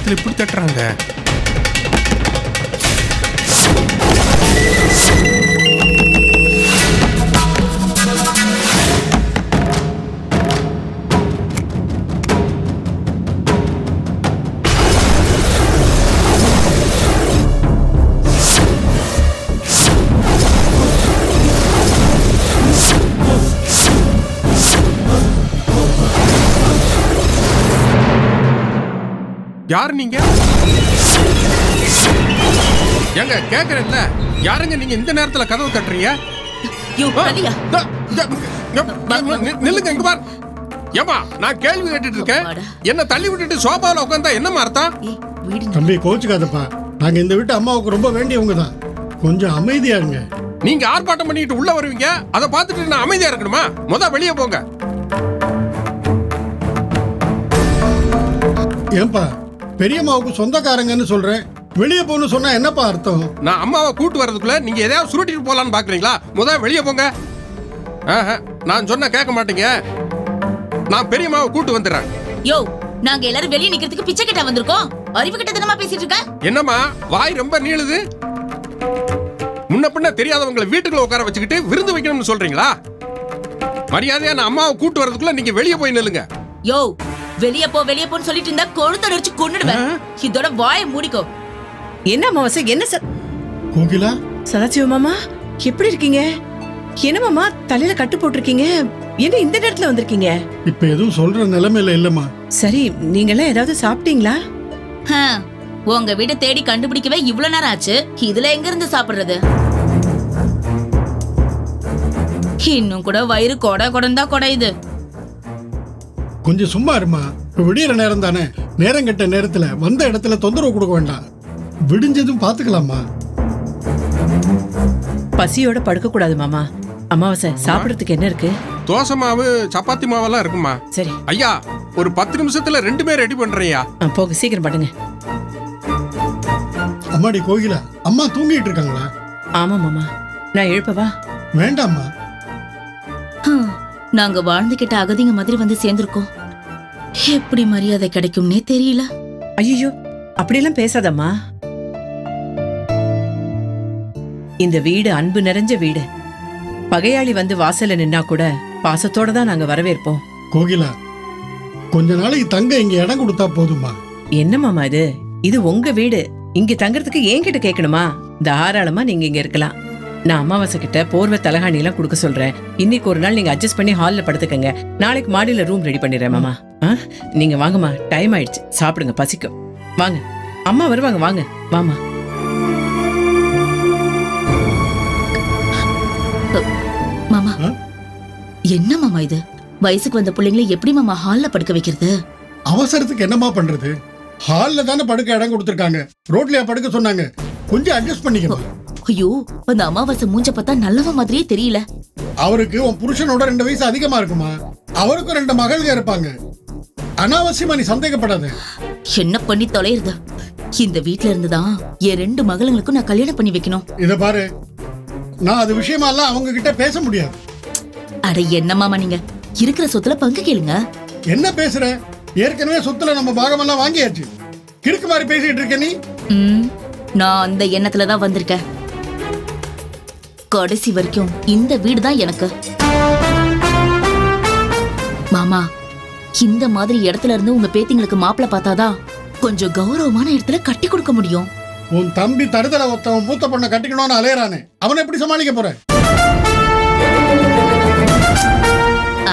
நேரத்துல இப்படி தட்டுறாங்க? யாரு நீங்க? எங்க கேக்குறேன்ல, யாருங்க நீங்க இந்த நேரத்துல கதவு தட்டுறீங்க? நில்லுங்க, இங்க பாரு. ஏமா, நான் கேள்வி கேட்டுட்டு இருக்கேன். என்ன தள்ளி விட்டுட்டு சோபால உட்கார்ந்தா என்னமா அர்த்தம்? தம்பி கோச்சுக்காதப்பா, நாங்க இந்த வீட்டு அம்மாவுக்கு ரொம்ப வேண்டியவங்க தான். கொஞ்சம் அமைதியா இருங்க. நீங்க ஆர்ப்பாட்டம் பண்ணிட்டு உள்ள வருவீங்க, அதை பார்த்துட்டு நான் அமைதியா இருக்கணுமா? முத வெளியே போங்க. ஏன்பா, பெரியம்மாவுக்கு சொந்தக்காரங்கன்னு சொல்றேன், வெளியே போன்னு சொன்னா என்னப்பா அர்த்தம்? நான் அம்மாவை கூட்டு வர்றதுக்குள்ள நீங்க ஏதாவது சுருட்டிட்டு போலான்னு பாக்குறீங்களா? முதல்ல வெளியே போங்க. நான் சொன்ன கேட்க மாட்டீங்க. நான் பெரியம்மாவை கூட்டு வந்துடுறேன். யோ, நாங்க எல்லாரும் வெளியே நிக்கிறதுக்கு பிச்சை கிட்ட வந்திருக்கோம். அறிவு கிட்ட தானமா பேசிட்டு இருக்க? என்னம்மா வாய் ரொம்ப நீளுது? முன்ன பின்ன தெரியாதவங்களை வீட்டுக்குள்ள உட்கார வச்சுக்கிட்டு விருந்து வைக்கணும்னு சொல்றீங்களா? மரியாதையா நான் அம்மாவை கூட்டு வர்றதுக்குள்ள நீங்க வெளியே போய் நில்லுங்க. யோ, வெளியே போன்னு சொல்லிட்டு இருந்தா கொழுத்தோட அடிச்சு கொன்னுடுவேன். இதோட வாயை மூடிக்கோ. என்ன மாவச, என்ன கோகிலா, சதாசிவ மாமா எப்படி இருக்கீங்க? என்ன மாமா தலையில கட்டு போட்டிருக்கீங்க? என்ன இந்த நேரத்துல வந்திருக்கீங்க? இப்ப எதுவும் சொல்ற நிலைமையில இல்லம்மா. சரி, நீங்க எல்லாம் ஏதாவது சாப்பிட்டீங்களா? உங்க வீட்டை தேடி கண்டுபிடிக்கவே இவ்வளவு நேரம் ஆச்சு. இதுல எங்க இருந்து சாப்பிடுறது? இன்னும் கூட வயிறு கொடன் தான் கொடையுது. கொஞ்சம் சும்மா இருமா. இப்ப விடியற நேரம் தானே, நேரம் கெட்ட நேரத்துல வந்த இடத்துல தொந்தரவு கொடுக்க வேண்டாம். விடிஞ்சதும் பாத்துக்கலாமா? பசியோட படுக்க கூடாது மாமா. அமாவாசை சாப்பிடறதுக்கு என்ன இருக்கு? தோசை மாவு, சப்பாத்தி மாவெல்லாம் இருக்குமா? சரி ஐயா, ஒரு 10 நிமிஷத்துல ரெண்டுமே ரெடி பண்றியா? போக சீக்கிரம் பண்ணுங்க. அம்மாடி கோகிலா, அம்மா தூங்கிட்டு இருக்காங்களா? ஆமா மாமா, நான் எழுப்பவா? வேண்டாம்மா. நாங்க வாழ்ந்துகிட்ட அகதிங்க மாதிரி வந்து சேர்ந்திருக்கோம். எப்படி மரியாதை கிடைக்கும்னே தெரியல. ஐயோ, அப்படியெல்லாம் பேசாதம்மா. இந்த வீடு அன்பு நிறைஞ்ச வீடு. பகையாளி வந்து வாசல்ல நின்னா கூட பாசத்தோட தான் நாங்க வரவேற்போம். கோகிலா, கொஞ்ச நாளைக்கு தங்க இங்க இடம் கொடுத்தா போதுமா? என்ன மாமா இது? இது உங்க வீடு. இங்க தங்கறதுக்கு என்கிட்ட கேட்கணுமா? தாராளமா நீங்க இங்க இருக்கலாம். நான் அமாவாசை கிட்ட போர்வை தலகாணி எல்லாம் கொடுக்க சொல்றேன். இன்னைக்கு ஒரு நாள் நீங்க அட்ஜஸ்ட் பண்ணி ஹால்ல படுத்துக்கங்க. நாளைக்கு மாடியில ரூம் ரெடி பண்ணிடுறேன் மாமா. நீங்க வாங்கம்மா, டைம் ஆயிடுச்சு. சாப்பிடுங்க, பசிக்கும். வாங்க, அம்மா வருவாங்க. வாங்க வாமா. மாமா, என்ன மாமா இது? வயசுக்கு வந்த பிள்ளைங்களை எப்படி மாமா ஹால்ல படுக்க வைக்கிறது? அவசரத்துக்கு என்னமா பண்றது? ஹால்ல தானே படுக்க இடம் கொடுத்திருக்காங்க. ரோட்லயா படுக்க சொன்னாங்க? கொஞ்சம் அட்ஜஸ்ட் பண்ணிக்கணும். ஐயோ, அந்த அமாவாசை மூஞ்ச பார்த்தா நல்லவ மாதிரியே தெரியல. அவருக்கு உன் புருஷனோட 2 வயசு அதிகமா இருக்குமா? அவருக்கும் 2 மகள்கள் இருப்பாங்க. அனாவசியமா நீ சந்தேகப்படாத. என்ன பண்ணி தொலைறது? இந்த வீட்ல இருந்துதான் என் 2 மகளுங்களுக்கும் நான் கல்யாணம் பண்ணி வைக்கணும். இத பாரு, நான் அது விஷயமா எல்லாம் அவங்க கிட்ட பேச முடியாது. அட என்ன மாமா, நீங்க இருக்கிற சொத்துல பங்கு கேளுங்க. என்ன பேசுற? ஏற்கனவே சொத்துல நம்ம பாகமெல்லாம் வாங்கியாச்சு. கிறுக்கு மாதிரி பேசிட்டு இருக்க நீ. நான் அந்த எண்ணத்துல தான் வந்திருக்கேன். கடைசி வரைக்கும் இந்த வீடு தான் எனக்கு. மாமா, இந்த மாதிரி இடத்துல இருந்து உங்க பேத்திங்களுக்கு மாப்பிள்ள பார்த்தாதான் கொஞ்சம் கௌரவமான இடத்துல கட்டி கொடுக்க முடியும். உன் தம்பி தருதல ஒருத்தவன் மூத்த பொண்ணை கட்டிக்கணும்னு அலையறானே, அவனை எப்படி சமாளிக்க போற?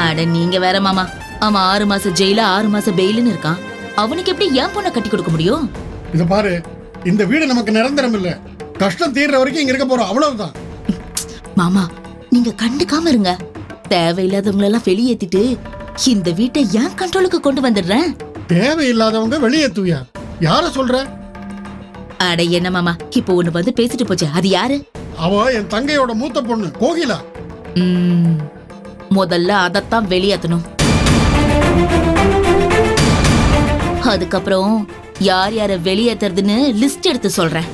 அட நீங்க வேற மாமா, அவன் 6 மாசம் ஜெயில 6 மாசம் பெயிலுன்னு இருக்கான். அவனுக்கு எப்படி என் பொண்ணை கட்டி கொடுக்க முடியும்? இத பாரு, இந்த வீடு நமக்கு நிரந்தரம் இல்ல. கஷ்டம் தீர்ற வரைக்கும் இங்க இருக்க போறோம், அவ்வளவுதான். மாமா, நீங்க கண்டுக்காம இருங்க. தேவையில்லாதவங்க எல்லாம் வெளியேத்திட்டு இந்த வீட்டை என் கண்ட்ரோலுக்கு கொண்டு வந்துடுறேன். தேவையில்லாதவங்க வெளியேத்துவியா? யார சொல்ற? அட என்ன மாமா, இப்போ ஒண்ணு வந்து பேசிட்டு போச்சு. அது யாரு? அவ என் தங்கையோட மூத்த பொண்ணு கோகிலா. முதல்ல அதத்தான் வெளியேத்தணும். அதுக்கப்புறம் யார் யார வெளியேத்துறதுன்னு லிஸ்ட் எடுத்து சொல்றேன்.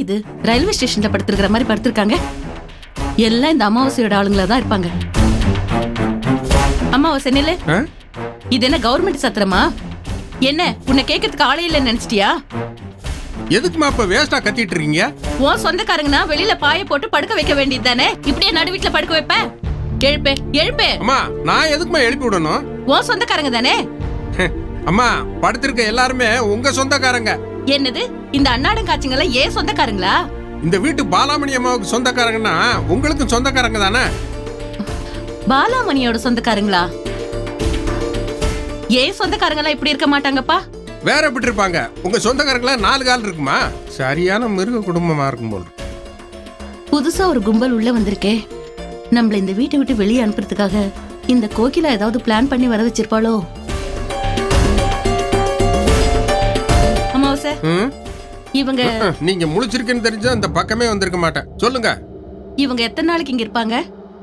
இது ரயில்வே ஸ்டேஷன்ல படுத்திருக்கிற மாதிரி படுத்திருக்காங்க? எல்லாம் இந்த அமாவாசையோட ஆளுங்களா தான் இருப்பாங்க. அமாவாசை நில்லு. இது என்ன கவர்மெண்ட் சத்திரமா? என்ன உன்னை கேட்கறதுக்கு ஆளே இல்லைன்னு நினைச்சிட்டியா? எதுக்குமா இப்ப வேஸ்டா கத்திட்டு இருக்கீங்க? உன் சொந்தக்காரங்கன்னா வெளியில பாய போட்டு படுக்க வைக்க வேண்டியது தானே? இப்படியே நடு வீட்டுல படுக்க வைப்ப? எழுப்பே எழுப்பே. அம்மா நான் எதுக்குமா எழுப்பி விடணும்? உன் சொந்தக்காரங்க தானே? அம்மா படுத்திருக்க எல்லாருமே உங்க சொந்தக்காரங்க. என்னது இந்த அன்னாடம் காட்சிங்களா ஏன் சொந்தக்காரங்களா? இந்த வீட்டு பாலாமணி அம்மாவுக்கு சொந்தக்காரங்கன்னா உங்களுக்கும் சொந்தக்காரங்க தானே? பாலாமணியோட சொந்தக்காரங்களா? ஏன் சொந்தக்காரங்களா இப்படி இருக்க மாட்டாங்கப்பா? வேற எப்படி இருப்பாங்க? உங்க சொந்தக்காரங்களா 4 கால் இருக்குமா? சரியான மிருக குடும்பமா இருக்கும் போல். புதுசா ஒரு கும்பல் உள்ள வந்திருக்கே. நம்மள இந்த வீட்டை விட்டு வெளியே அனுப்புறதுக்காக இந்த கோகிலா ஏதாவது பிளான் பண்ணி வர வச்சிருப்பாளோ? அமாவாசை இவங்க நீங்க முழிச்சிருக்கேன்னு தெரிஞ்சா அந்த பக்கமே வந்திருக்க மாட்டேன். சொல்லுங்க. இவங்க எத்தனை நாளைக்கு இங்க இருப்பாங்க?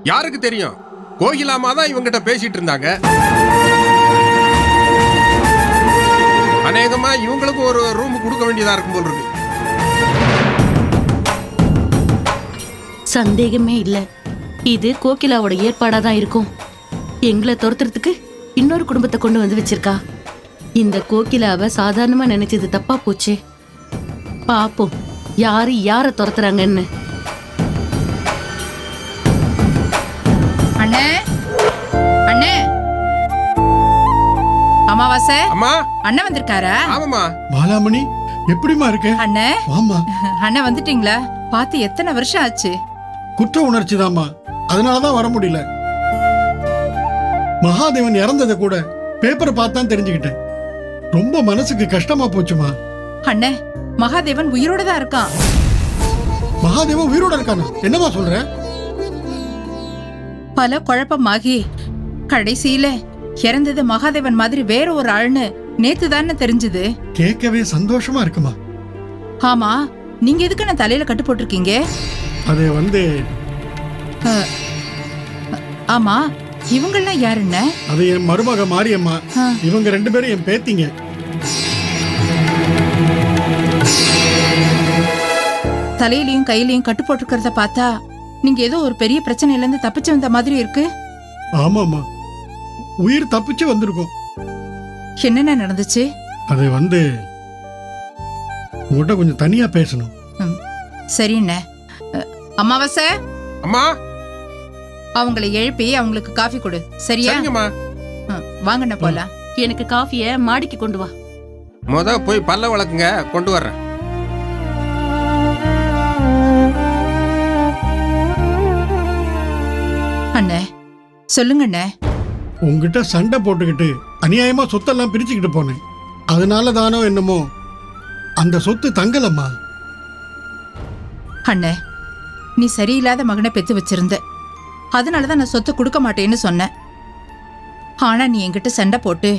யாருக்கு தெரியும்? கோகிலாமா தான் இவங்கிட்ட பேசிட்டு இருந்தாங்க. அநேகமா இவங்களுக்கு ஒரு ரூம் கொடுக்க வேண்டியதா இருக்கும் போல் இருக்கு. சந்தேகமே இல்ல, இது கோகிலாவோட ஏற்பாடா தான் இருக்கும். எங்களை துரத்துறதுக்கு இன்னொரு குடும்பத்தை கொண்டு வந்து வச்சிருக்கா. இந்த கோகிலாவை சாதாரணமா நினைச்சது தப்பா போச்சு. பாப்போம் யாரு யார துரத்துறாங்கன்னு. அண்ணே அண்ணே அமாவாசை அம்மா அண்ணன் வந்திருக்காரா? ஆமாமா. பாலாமணி எப்படிமா இருக்க? அண்ணே ஆமா. அண்ணன் வந்துட்டீங்களா? பார்த்து எத்தனை வருஷம் ஆச்சு? குற்ற உணர்ச்சி தாம்மா, அதனாலதான் வர முடியல. மகாதேவன் இறந்ததை கூட பேப்பரை பார்த்தான் தெரிஞ்சுக்கிட்டேன். ரொம்ப மனசுக்கு கஷ்டமா போச்சுமா. அண்ணே மகாதேவன் உயிரோட தான் இருக்கான். மகாதேவன் உயிரோட இருக்கானா? என்னமா சொல்ற? பல குழப்பமாகி கடைசியில இறந்தது மகாதேவன் மாதிரி வேற ஒரு ஆள்னு நேத்து தானே தெரிஞ்சது. கேட்கவே சந்தோஷமா இருக்குமா. ஆமா, நீங்க எதுக்கு நான் தலையில கட்டு போட்டிருக்கீங்க? அது வந்து ஆமா, இவங்கெல்லாம் யாருன்ன? அது என் மருமக மாரியம்மா. இவங்க 2 பேரும் என் பேத்திங்க. தலையிலயும் கையிலயும் கட்டு போட்டிருக்கிறத பார்த்தா நீங்க ஏதோ ஒரு பெரிய பிரச்சனையில இருந்து தப்பிச்சு வந்த மாதிரி இருக்கு. ஆமாமா, உயிர் தப்பிச்சு வந்திருக்கோம். என்னென்ன நடந்துச்சு? அது வந்து உங்ககிட்ட கொஞ்சம் தனியா பேசணும். சரிண்ணே. அமாவாசை அம்மா அவங்களை எழுப்பி அவங்களுக்கு காஃபி கொடு. சரியா? சரிங்கம்மா. வாங்கண்ண போலாம். எனக்கு காஃபிய மாடிக்கு கொண்டு வா. முத போய் பல்ல வளக்குங்க, கொண்டு வர்றேன். அண்ணே சொல்லுங்கண்ணே. உங்ககிட்ட சண்டை போட்டுக்கிட்டு அநியாயமா சொத்தெல்லாம் பிரிச்சுக்கிட்டு போனேன். அதனால தானோ என்னமோ அந்த சொத்து தங்கலம்மா. அண்ணே நீ சரியில்லாத மகனை பெத்து வச்சிருந்த, அதனாலதான் நான் சொத்து கொடுக்க மாட்டேன்னு சொன்னேன். ஆனா நீ என்கிட்ட சண்டை போட்டு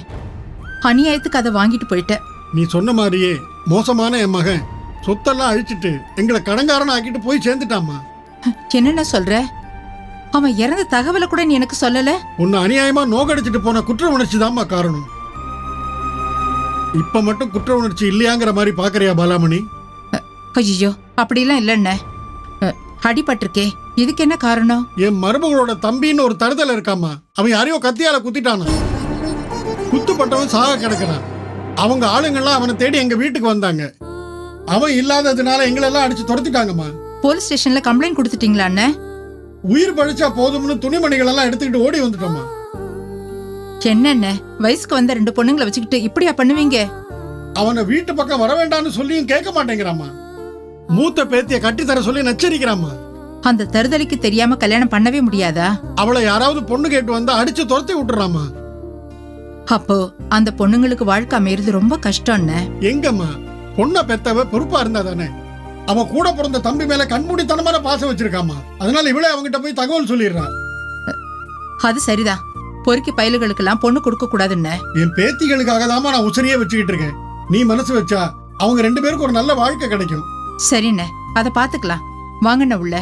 அநியாயத்துக்கு அதை வாங்கிட்டு போயிட்ட. நீ சொன்ன மாதிரியே மோசமான என் மகன் சொத்தெல்லாம் அழிச்சிட்டு எங்களை கடங்காரன் ஆக்கிட்டு போய் சேர்ந்துட்டாமா. என்னென்ன சொல்ற? அவன் இறந்த தகவலை கூட நீ எனக்கு சொல்லல. உன்னை அநியாயமா நோக்கடிச்சிட்டு போன குற்ற உணர்ச்சி தான்மா காரணம். இப்ப மட்டும் குற்ற உணர்ச்சி இல்லையாங்கிற மாதிரி பாக்குறியா பாலாமணி? ஐயோ அப்படிலாம் இல்லைண்ணே. அடிபட்டிருக்கே, இதுக்கு என்ன காரணம்? என் மருமகளோட தம்பின்னு ஒரு தருதல் இருக்காமா. அவன் யாரையோ கத்தியால குத்திட்டானா. குத்துப்பட்டவன் சாக கிடக்கிறான். அவங்க ஆளுங்கெல்லாம் அவனை தேடி எங்க வீட்டுக்கு வந்தாங்க. அவன் இல்லாததுனால எங்களெல்லாம் அடிச்சு துரத்திட்டாங்கம்மா. போலீஸ் ஸ்டேஷன்ல கம்ப்ளைண்ட் கொடுத்துட்டீங்களா அண்ணே? உயிர் பழிச்சா போதும்னு துணிமணிகள் எல்லாம் எடுத்துக்கிட்டு ஓடி வந்துட்டோமா. என்னென்ன வயசுக்கு வந்த 2 பொண்ணுங்களை வச்சுக்கிட்டு இப்படியா பண்ணுவீங்க? அவனை வீட்டு பக்கம் வர வேண்டாம்னு சொல்லியும் கேட்க மாட்டேங்கிறாமா. மூத்த பேத்திய கட்டி தர சொல்லி நச்சரிக்கிறாமா. அந்த தருதலைக்கு தெரியாம கல்யாணம் பண்ணவே முடியாதா? அவளை யாராவது பொண்ணு கேட்டு வந்தா அடிச்சு துரத்தி விட்டுறாமா. அப்போ அந்த பொண்ணுங்களுக்கு வாழ்க்கை அமையிறது ரொம்ப கஷ்டம்னு. எங்கம்மா, பொண்ணை பெத்தவ பொறுப்பா இருந்தா தானே. அவன் கூட பிறந்த தம்பி மேல கண்மூடித்தனமான பாசம் வச்சிருக்காமா. அதனால இவளே அவங்கிட்ட போய் தகவல் சொல்லிடுறா. அது சரிதான். பொறுக்கி பயலுகளுக்கெல்லாம் பொண்ணு கொடுக்க கூடாதுன்னு என் பேத்திகளுக்காக தாமா நான் உசரியே வச்சுக்கிட்டு இருக்கேன். நீ மனசு வச்சா அவங்க 2 பேருக்கு ஒரு நல்ல வாழ்க்கை கிடைக்கும். சரிண்ணே, அதை பாத்துக்கலாம். வாங்கண்ண உள்ள.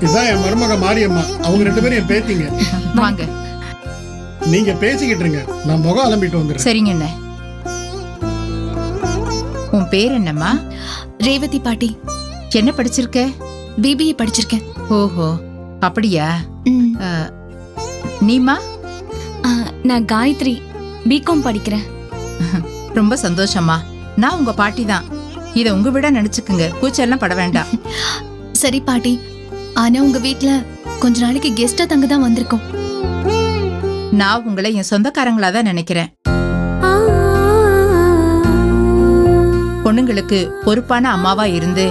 இதான் என் மருமக மாரியம்மா. அவங்க 2 பேரும் என் பேத்திங்க. வாங்க. நீங்க பேசிக்கிட்டு இருங்க, நான் முகம் அலம்பிட்டு வந்துடுறேன். சரிங்கண்ணே. பேர் என்னம்மா? ரேவதி பாட்டி. என்ன படிச்சிருக்க? பிபிஏ படிச்சிருக்கேன். ஓஹோ, அப்படியா? ம். நீமா? நான் காயத்ரி, பிகாம் படிக்கிறேன். ரொம்ப சந்தோஷமா. நான் உங்க பாட்டி தான். இத உங்க விட நினைச்சுக்குங்க, கூச்செல்லாம் பட வேண்டாம். சரி பாட்டி, ஆனா உங்க வீட்ல கொஞ்ச நாளைக்கு கெஸ்டா தங்க தான் வந்திருக்கோம். நான் உங்களை என் சொந்தக்காரங்களா தான் நினைக்கிறேன். பொண்ணுங்களுக்கு பொறுப்பான அம்மாவா இருந்து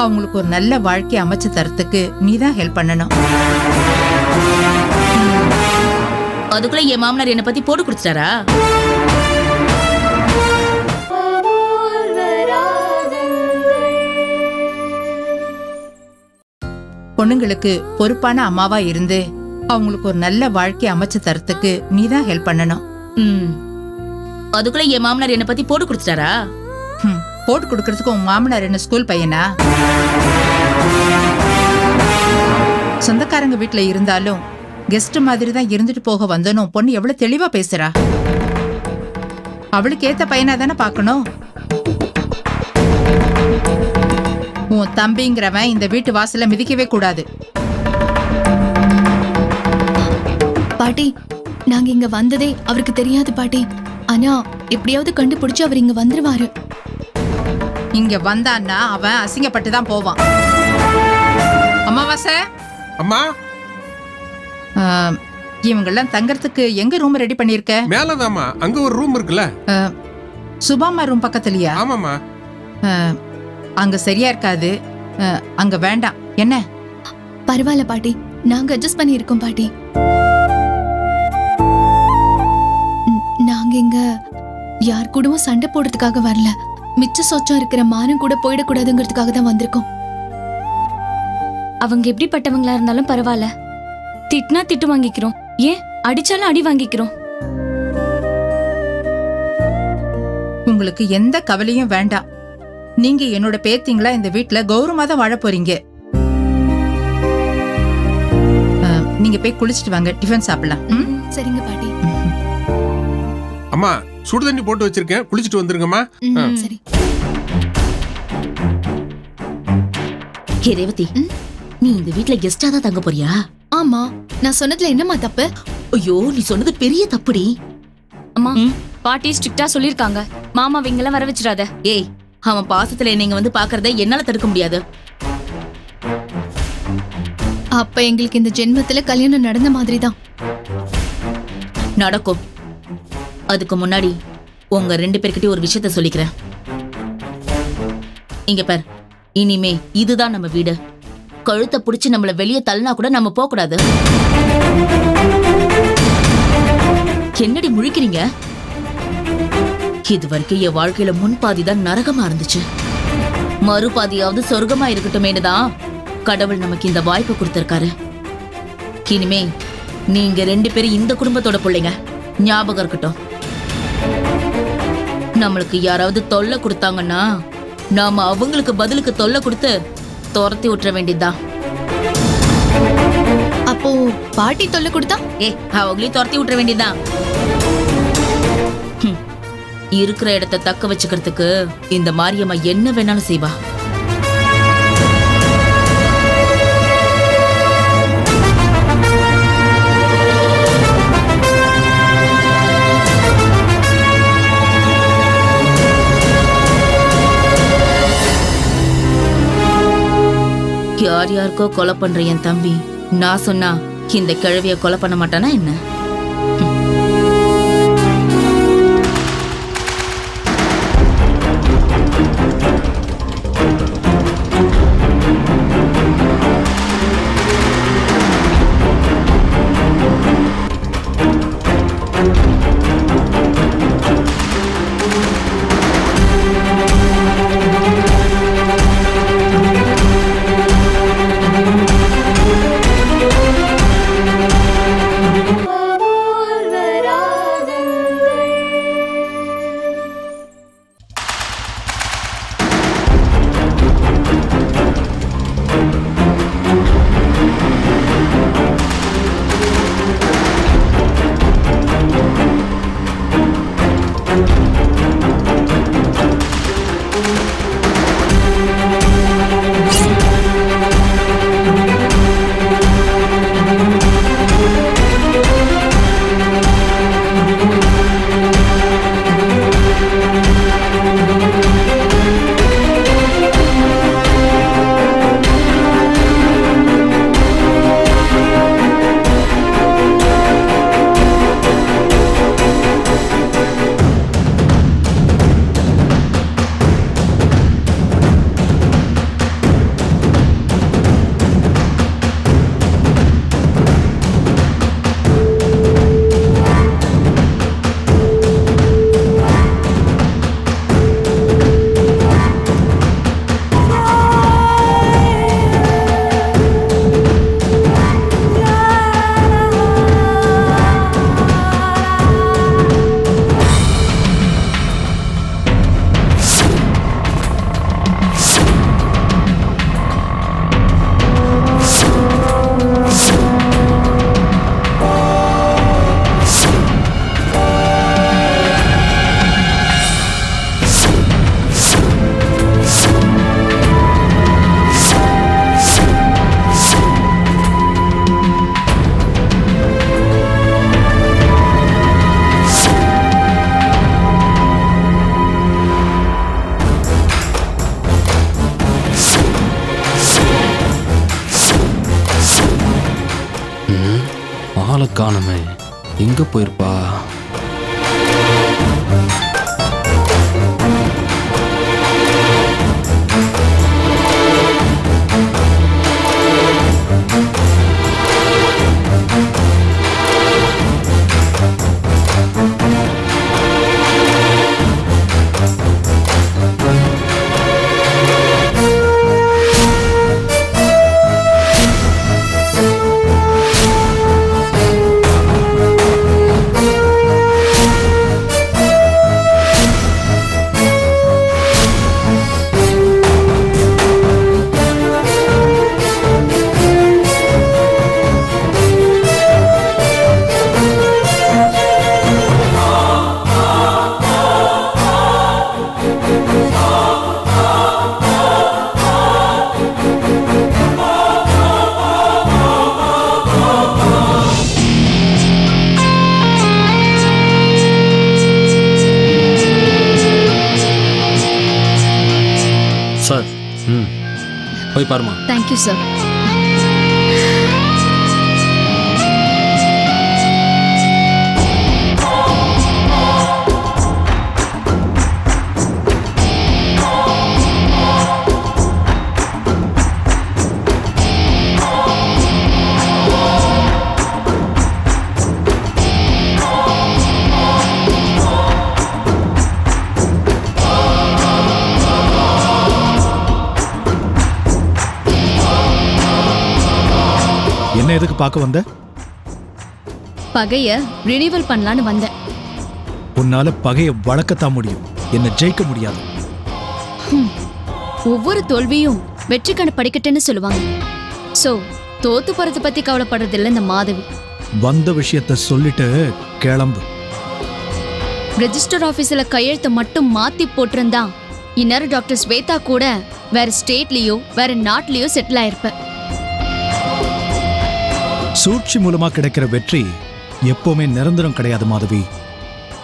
அவங்களுக்கு ஒரு நல்ல வாழ்க்கை அமைச்சு தரத்துக்கு நீதான் ஹெல்ப் பண்ணணும். அதுக்குள்ள என் மாமனார் என்ன பத்தி போட்டு கொடுத்துட்டாரா? பொண்ணுங்களுக்கு பொறுப்பான அம்மாவா இருந்து அவங்களுக்கு ஒரு நல்ல வாழ்க்கை அமைச்சு தரத்துக்கு நீதான் ஹெல்ப் பண்ணணும். அதுக்குள்ள என் மாமனார் என்ன பத்தி போட்டு கொடுத்துட்டாரா? போட்டு கொடுக்கறதுக்கு உன் மாமனார் என்ன ஸ்கூல் பையனா? சொந்தக்காரங்க வீட்டுல இருந்தாலும் கெஸ்ட் மாதிரி தான் இருந்துட்டு போக வந்தனும். பொண்ணு எவ்வளவு தெளிவா பேசுறா. அவளுக்கு ஏத்த பையனா தானே பாக்கணும். உன் தம்பிங்கிறவன் இந்த வீட்டு வாசல்ல மிதிக்கவே கூடாது. பாட்டி, நாங்க இங்க வந்ததே அவருக்கு தெரியாது பாட்டி. ஆனா எப்படியாவது கண்டுபிடிச்சு அவர் இங்க வந்துருவாரு. இங்க வந்தான்னா அவன் அசிங்கப்பட்டு தான் போவான். அம்மாவாசை, அம்மா, இவங்கெல்லாம் தங்கறதுக்கு எங்க ரூம் ரெடி பண்ணிருக்க? மேலதாம்மா, அங்க ஒரு ரூம் இருக்குல்ல. சுபாமா ரூம் பக்கத்துலயா? ஆமாம்மா. அங்க சரியா இருக்காது, அங்க வேண்டாம். என்ன? பரவாயில்ல பாட்டி, நாங்க அட்ஜஸ்ட் பண்ணி இருக்கோம் பாட்டி. நாங்க இங்க யார் கூடவும் சண்டை போடுறதுக்காக வரல. மிச்ச சொச்சம் இருக்கிற மானம் கூட போயிடக்கூடாதுங்கிறதுக்காக தான் வந்திருக்கோம். அவங்க எப்படிப்பட்டவங்களா இருந்தாலும் பரவாயில்ல. திட்டினா திட்டு வாங்கிக்கிறோம், ஏன் அடிச்சாலும் அடி வாங்கிக்கிறோம். உங்களுக்கு எந்த கவலையும் வேண்டாம். நீங்க என்னோட பேத்திங்களா இந்த வீட்டுல கௌரவமா தான் வாழ போறீங்க. நீங்க போய் குளிச்சுட்டு வாங்க, டிஃபன் சாப்பிடலாம். சரிங்க பாட்டி. அம்மா, சுடுதண்ணி போட்டு வச்சிருக்கேன், குளிச்சுட்டு வந்துருங்கம்மா. சரி. ரேவதி, நீ இந்த வீட்ல கெஸ்டா தான் தங்க போறியா? ஆமா, நான் சொன்னதுல என்னம்மா தப்பு? ஐயோ, நீ சொன்னது பெரிய தப்புடி. அம்மா, பாட்டி ஸ்ட்ரிக்ட்டா சொல்லிருக்காங்க, மாமா விங்கெல்லாம் வர வச்சிடாத. ஏய், அவன் பாசத்துல நீங்க வந்து பாக்குறத என்னால தடுக்க முடியாது. அப்ப எங்களுக்கு இந்த ஜென்மத்துல கல்யாணம் நடந்த மாதிரி தான் நடக்கும். அதுக்கு முன்னாடி உங்க 2 பேர்கிட்டயும் ஒரு விஷயத்த சொல்லிக்கிறேன். இங்க பார், இனிமே இதுதான் நம்ம வீடு. கழுத்தை புடிச்சு நம்மள வெளியே தள்ளினா கூட நம்ம போக கூடாது. என்னடி முழிக்கிறீங்க? இது வரைக்கும் என் வாழ்க்கையில முன்பாதி தான் நரகமா இருந்துச்சு. மறுபாதியாவது சொர்க்கமா இருக்கட்டுமேனு தான் கடவுள் நமக்கு இந்த வாய்ப்பு கொடுத்திருக்காரு. இனிமே நீங்க 2 பேரும் இந்த குடும்பத்தோட பிள்ளைங்க, ஞாபகம் இருக்கட்டும். நம்மளுக்கு யாராவது தொல்லை கொடுத்தாங்கன்னா நாம அவங்களுக்கு பதிலுக்கு தொல்லை கொடுத்து துரத்தி விட்டுற வேண்டியதுதான். அப்போ பாட்டி தொல்லை கொடுத்தா அவங்களையும் துரத்தி விட்டுற வேண்டியதுதான். இருக்கிற இடத்தை தக்க வச்சுக்கிறதுக்கு இந்த மாரியம்மா என்ன வேணாலும் செய்வா. யார் யாருக்கோ கொலை பண்ற என் தம்பி நான் சொன்னா இந்த கிழவிய கொலை பண்ண மாட்டானா என்ன? காணுமே, எங்க போயிருப்பா? சார், போய் பாருமா. Thank you sir. என்ன எதுக்கு பார்க்க வந்த? பகைய ரினிவல் பண்ணலான்னு வந்தேன். உன்னால பகைய வளர்க்கத்தான் முடியும், என்ன ஜெயிக்க முடியாது. ஒவ்வொரு தோல்வியும் வெற்றிக்கான படிக்கட்டுன்னு சொல்லுவாங்க. சோ தோத்து போறத பத்தி கவலைப்படுறது இல்ல இந்த மாதவி. வந்த விஷயத்த சொல்லிட்டு கிளம்பு. ரெஜிஸ்டர் ஆபீஸ்ல கையெழுத்து மட்டும் மாத்தி போட்டிருந்தா இந்நேரம் டாக்டர் ஸ்வேதா கூட வேற ஸ்டேட்லயோ வேற நாட்டிலயோ செட்டில் ஆயிருப்ப. சூழ்ச்சி மூலமா கிடைக்கிற வெற்றி எப்பவுமே நிரந்தரம் கிடையாது மாதவி.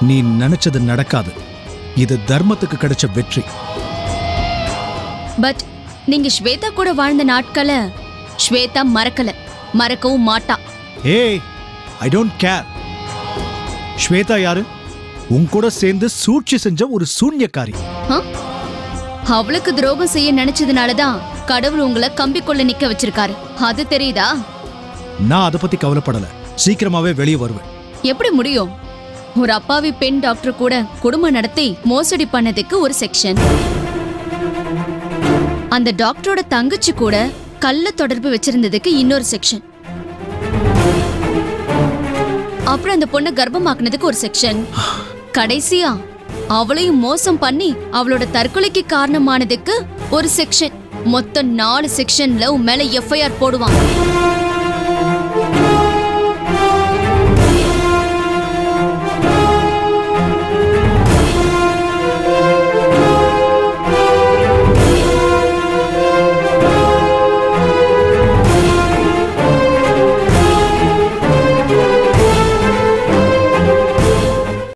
நீ நினைச்சது நடக்காது. இது தர்மத்துக்கு கிடைச்ச வெற்றி. பட் நீங்க ஸ்வேதா கூட வாழ்ந்த நாட்களை ஸ்வேதா மறக்கல, மறக்கவும் மாட்டா. ஏய், ஐ டோன்ட் கேர். ஸ்வேதா யாரு? உன் கூட சேர்ந்து சூழ்ச்சி செஞ்ச ஒரு சூன்யக்காரி. அவளுக்கு துரோகம் செய்ய நினைச்சதுனாலதான் கடவுள் உங்களை கம்பி கொள்ள நிக்க வச்சிருக்காரு. அது தெரியுதா? நான் அதை பத்தி கவலைப்படல. சீக்கிரமாவே வெளியே வருவேன். எப்படி முடியும்? ஒரு அப்பாவி பெண் டாக்டர் கூட குடும்பம் நடத்தி மோசடி பண்ணதுக்கு ஒரு செக்ஷன், அந்த டாக்டரோட தங்கச்சி கூட கள்ள தொடர்பு வச்சிருந்ததுக்கு இன்னொரு செக்ஷன், அப்புறம் அந்த பொண்ணை கர்ப்பமாக்குனதுக்கு ஒரு செக்ஷன், கடைசியா அவளையும் மோசம் பண்ணி அவளோட தற்கொலைக்கு காரணமானதுக்கு ஒரு செக்ஷன். மொத்தம் 4 செக்ஷன்ல உன் மேல எஃப்ஐஆர் போடுவான்.